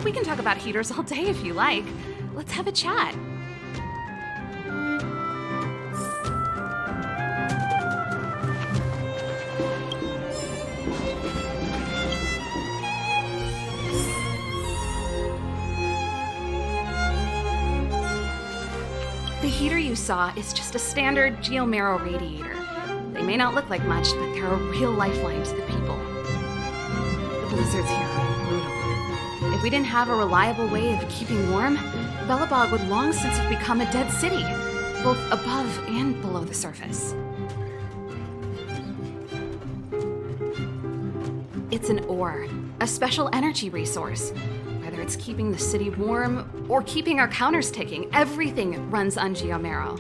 We can talk about heaters all day if you like. Let's have a chat. saw is just a standard geomarrow radiator. They may not look like much, but they're a real lifeline to the people. The blizzards here are brutal. If we didn't have a reliable way of keeping warm, Belabog would long since have become a dead city, both above and below the surface. It's an ore, a special energy resource. Whether it's keeping the city warm or keeping our counters ticking, everything runs on geomarrow.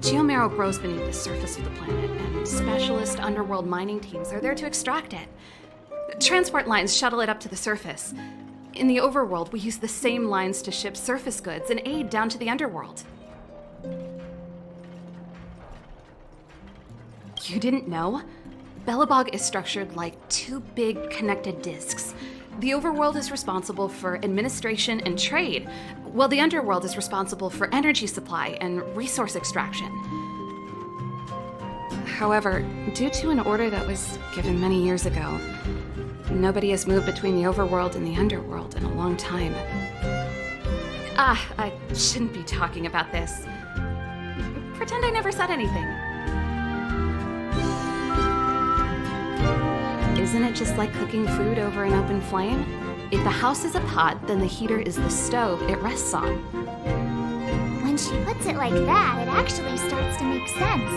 Geomarrow grows beneath the surface of the planet, and specialist underworld mining teams are there to extract it. Transport lines shuttle it up to the surface. In the overworld, we use the same lines to ship surface goods and aid down to the underworld. You didn't know? Belabog is structured like two big connected disks. The overworld is responsible for administration and trade, while the underworld is responsible for energy supply and resource extraction. However, due to an order that was given many years ago, nobody has moved between the overworld and the underworld in a long time. I shouldn't be talking about this. Pretend I never said anything. Isn't it just like cooking food over an open flame? If the house is a pot, then the heater is the stove it rests on. When she puts it like that, it actually starts to make sense.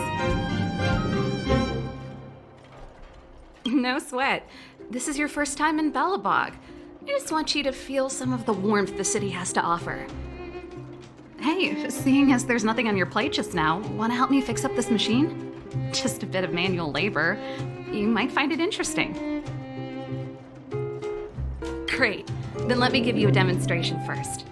No sweat. This is your first time in Belabog. I just want you to feel some of the warmth the city has to offer. Hey, seeing as there's nothing on your plate just now, want to help me fix up this machine? Just a bit of manual labor. You might find it interesting. Great. Then let me give you a demonstration first.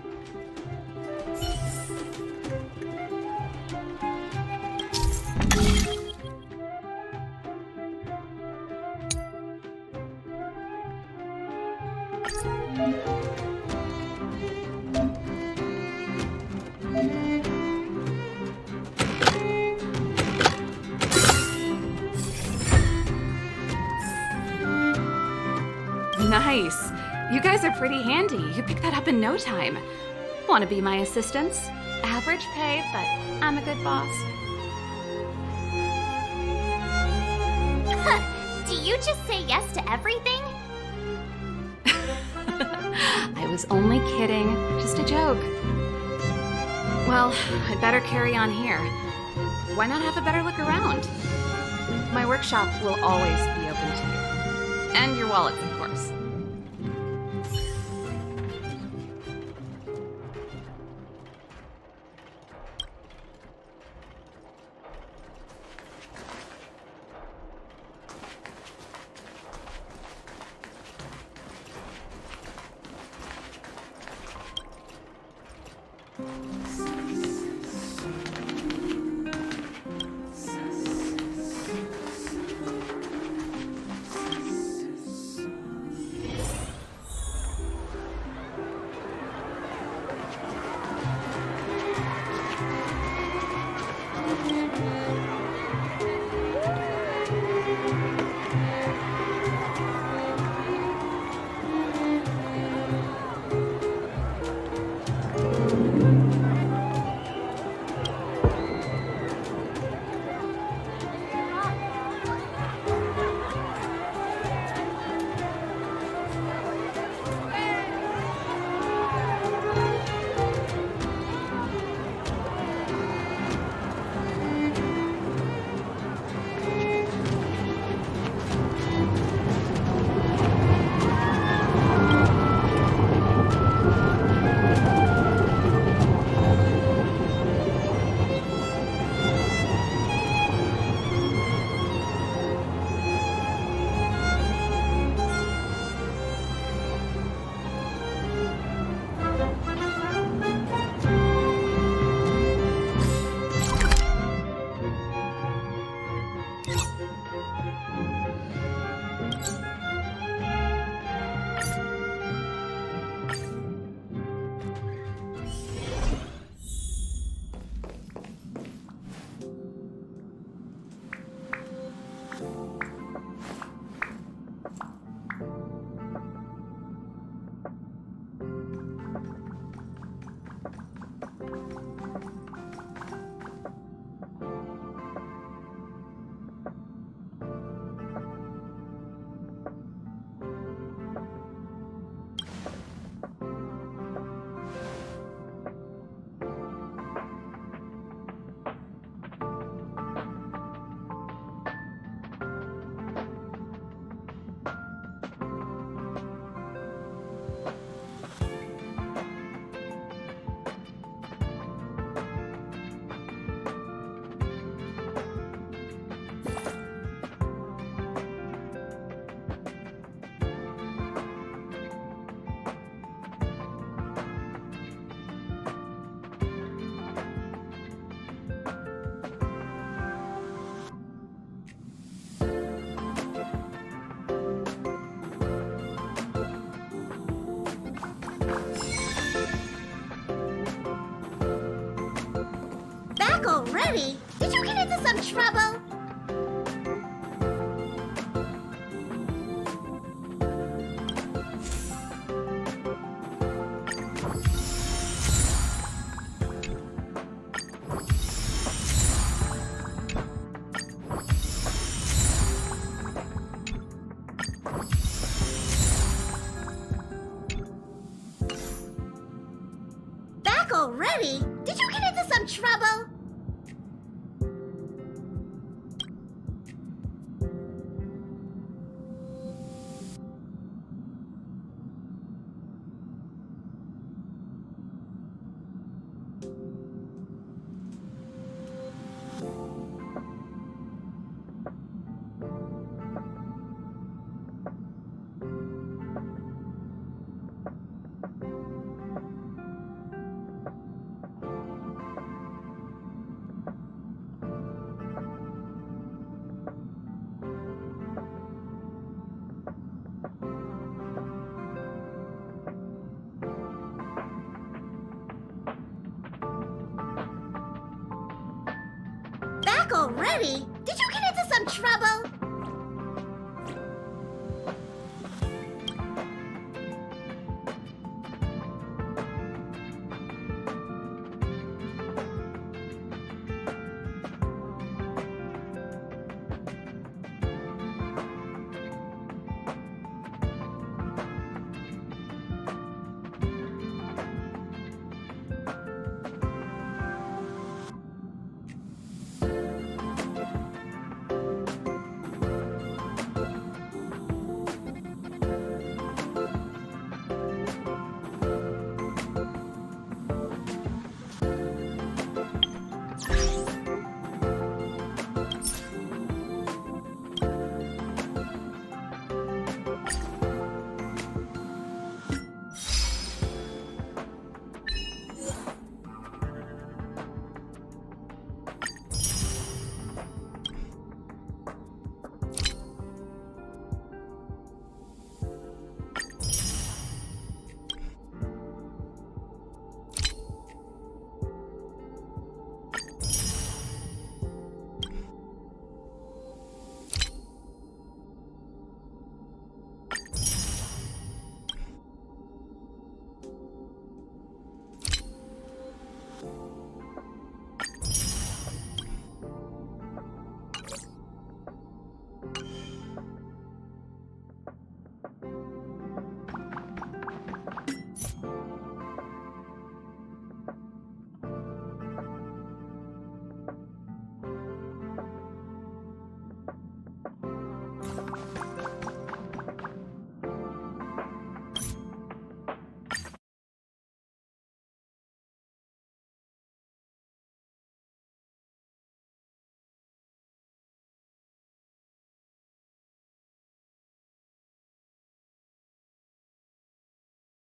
Nice. You guys are pretty handy. You picked that up in no time. Want to be my assistants? Average pay, but I'm a good boss. Do you just say yes to everything? I was only kidding. Just a joke. Well, I'd better carry on here. Why not have a better look around? My workshop will always be open to you. And your wallets, of course. already? Did you get into some trouble? Back already? Did you get into some trouble? Back already? Did you get into some trouble?